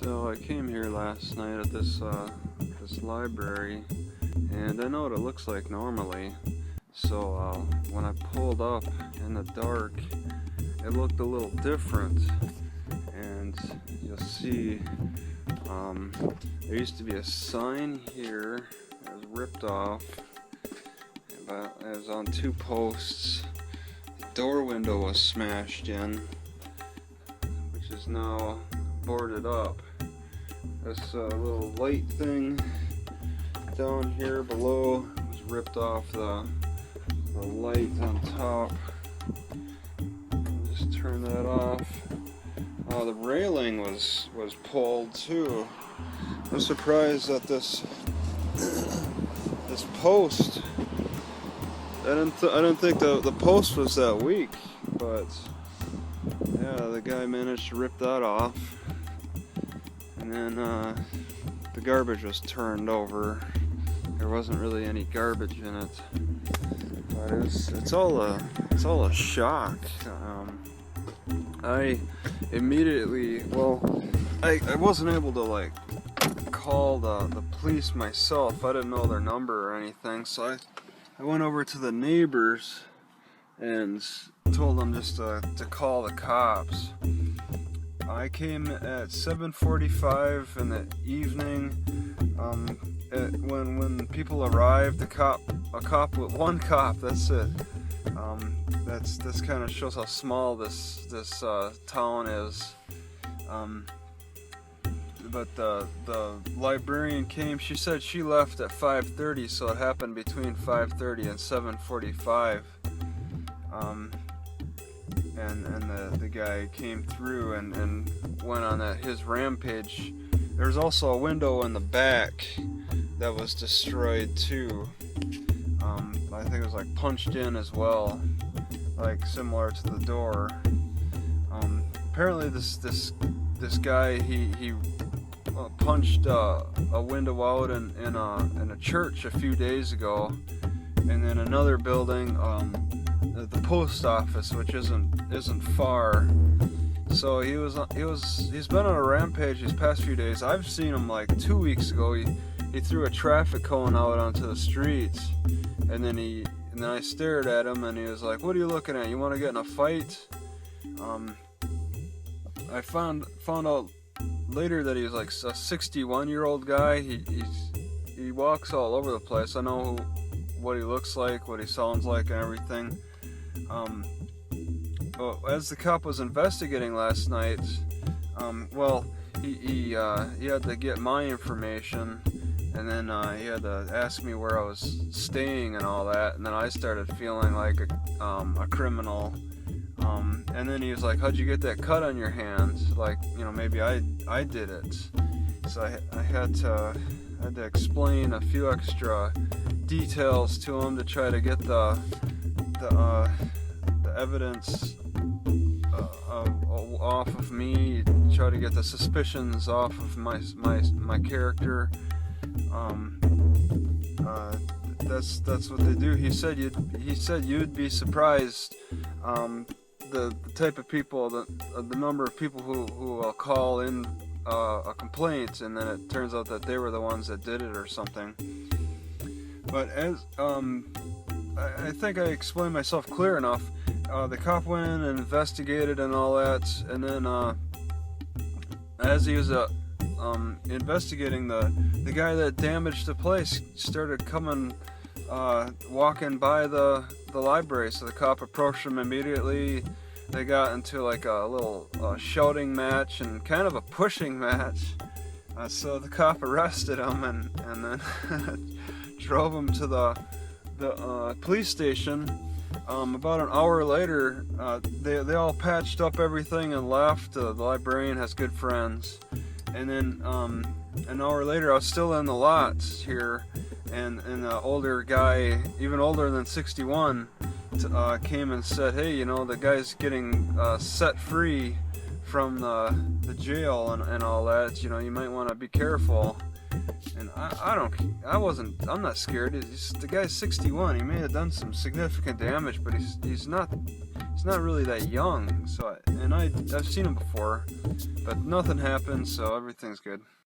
So I came here last night at this library, and I know what it looks like normally. So when I pulled up in the dark, it looked a little different. And you'll see, there used to be a sign here that was ripped off. But it was on two posts. The door window was smashed in, which is now boarded up. This little light thing down here below was ripped off the light on top. Just turn that off. The railing was pulled too. I'm surprised that this post. I didn't think the post was that weak, but yeah, the guy managed to rip that off. And then the garbage was turned over. There wasn't really any garbage in it, but it's all a shock. I immediately, I wasn't able to call the police myself. I didn't know their number or anything, so I went over to the neighbors and told them just to call the cops. I came at 7:45 in the evening. When people arrived, one cop. That's it. That's kind of shows how small this town is. But the librarian came. She said she left at 5:30, so it happened between 5:30 and 7:45. And the guy came through and went on his rampage. There's also a window in the back that was destroyed too. I think it was punched in as well, similar to the door. Apparently this guy he punched a window out in a church a few days ago, and then another building, the post office, which isn't far. So he's been on a rampage these past few days. I've seen him 2 weeks ago. He threw a traffic cone out onto the streets, and then I stared at him, and he was like, "What are you looking at? You want to get in a fight?" I found out later that he was a 61-year-old guy. He walks all over the place. I know what he looks like, what he sounds like, and everything. As the cop was investigating last night, he had to get my information, and then he had to ask me where I was staying and all that, and then I started feeling like a criminal. And then he was like, "How'd you get that cut on your hand? Maybe I did it." So I had to explain a few extra details to him to try to get the evidence off of me, try to get the suspicions off of my character. That's what they do. He said you'd be surprised. The type of people, the number of people who will call in a complaint, and then it turns out that they were the ones that did it or something. But as I think I explained myself clear enough. The cop went in and investigated and all that, and then as he was investigating, the guy that damaged the place started walking by the library. So the cop approached him immediately. They got into a little shouting match and kind of a pushing match. So the cop arrested him and then drove him to the police station. About an hour later, they all patched up everything and left. The librarian has good friends. And then an hour later, I was still in the lot here, and an older guy, even older than 61, came and said, "Hey, the guy's getting set free from the jail and all that. You might want to be careful." And I'm not scared. The guy's 61. He may have done some significant damage, but he's not not really that young, so I've seen him before, but nothing happened, so everything's good.